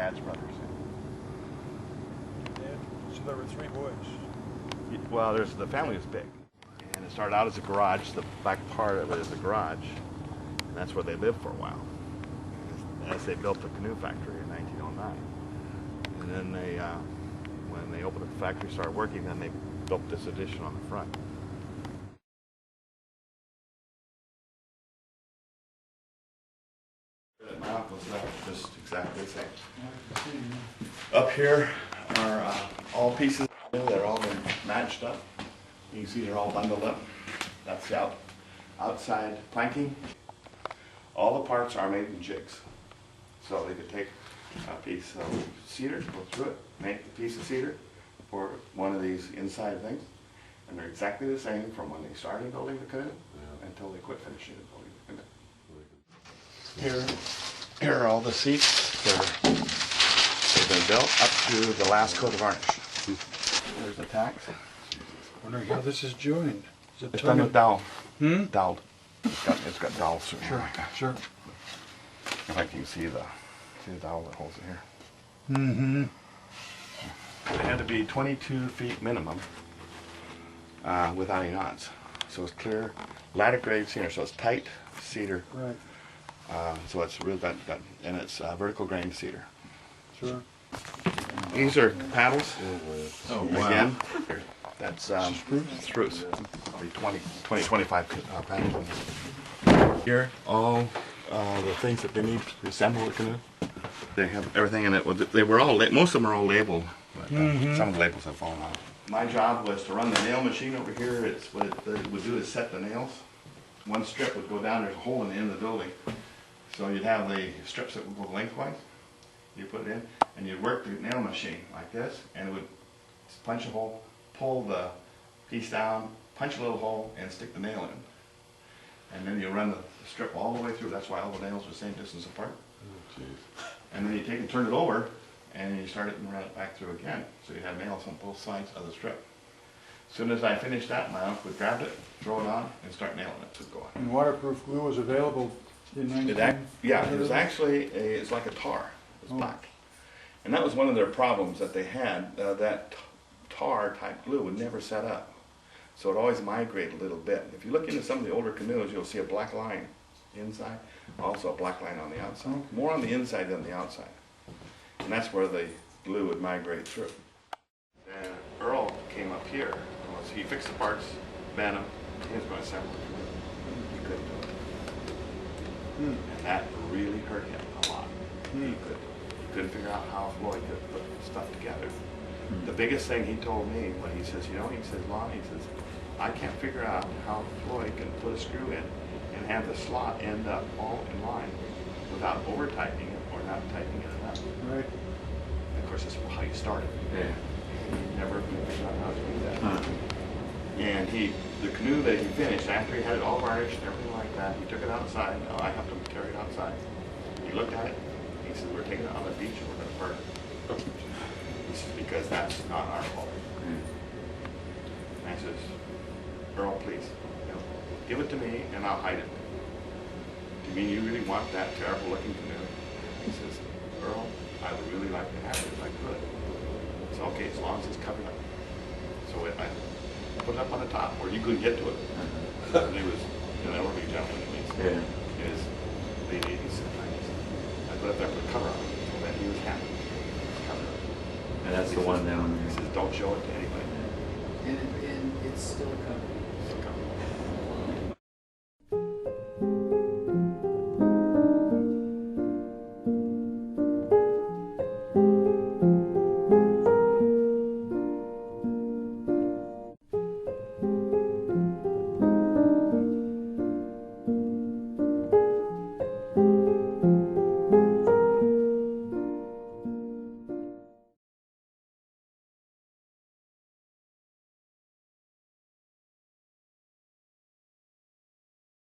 dad's brothers. So there were 3 boys. Well, the family was big, and it started out as a garage. The back part of it is a garage, and that's where they lived for a while. As they built the canoe factory in 1909, and then they, when they opened the factory, started working, then they built this addition on the front. My uncle's left just exactly the same. Up here are all pieces that are all been matched up. You can see they're all bundled up. That's the outside planking. All the parts are made in jigs. So they could take a piece of cedar, go through it, make a piece of cedar for one of these inside things. And they're exactly the same from when they started building the canoe until they quit finishing building the canoe. Here are all the seats. They've been built up to the last coat of varnish. There's the tacks. Wondering how this is joined. Is it It's done with dowel. Doweled. It's got dowels. Sure, sure. In fact, you can see the dowel that holds it here. Mm-hmm. It had to be 22 feet minimum without any knots. So it's clear, ladder grade cedar. So it's tight cedar. Right. So it's really got and it's vertical grain cedar. Sure. These are paddles. Oh, wow. Again, that's spruce. Probably 25 paddles. Here, all the things that they need to assemble a canoe. They have everything in it. They were all most of them are all labeled, but some of the labels have fallen off. My job was to run the nail machine over here. It's what it would do is set the nails. One strip would go down. There's a hole in the end of the building, so you'd have the strips that would go lengthwise. You put it in, and you'd work the nail machine like this, and it would punch a hole, pull the piece down, punch a little hole, and stick the nail in. And then you run the strip all the way through. That's why all the nails are the same distance apart. Oh, and then you take and turn it over, and you start it and run it back through again. So you have nails on both sides of the strip. As soon as I finished that, my uncle would grab it, throw it on, and start nailing it to go on. And waterproof glue was available in 19... Yeah, it was actually, it's like a tar. It's black. And that was one of their problems that they had. That tar type glue would never set up. So it always migrated a little bit. If you look into some of the older canoes, you'll see a black line inside, also a black line on the outside. More on the inside than the outside. And that's where the glue would migrate through. And Earl came up here. He fixed the parts, bent them, he was going to assemble it. He couldn't do it. And that really hurt him a lot. He couldn't figure out how Floyd could put stuff together. The biggest thing he told me, when he says, he says, Lon, he says, I can't figure out how Floyd can put a screw in and have the slot end up all in line without over tightening it or not tightening it enough. Right. And of course, that's how you started. Yeah. He never could figure out how to do that. And the canoe that he finished, after he had it all varnished and everything like that, he took it outside. Now I helped him carry it outside. He looked at it. He said, we're taking it on the beach and we're going to burn it. He says, because that's not our fault. And I says, Earl, please, give it to me and I'll hide it. Do you mean you really want that terrible looking canoe? He says, Earl, I would really like to have it if I could. It's okay, as long as it's covered up. So I put it up on the top where you couldn't get to it. And he was an elderly gentleman, in his late 80s and 90s. I put it up there, put a cover on it, so that he was happy. And that's the one down there. He says, don't show it to anybody. And it's still covered.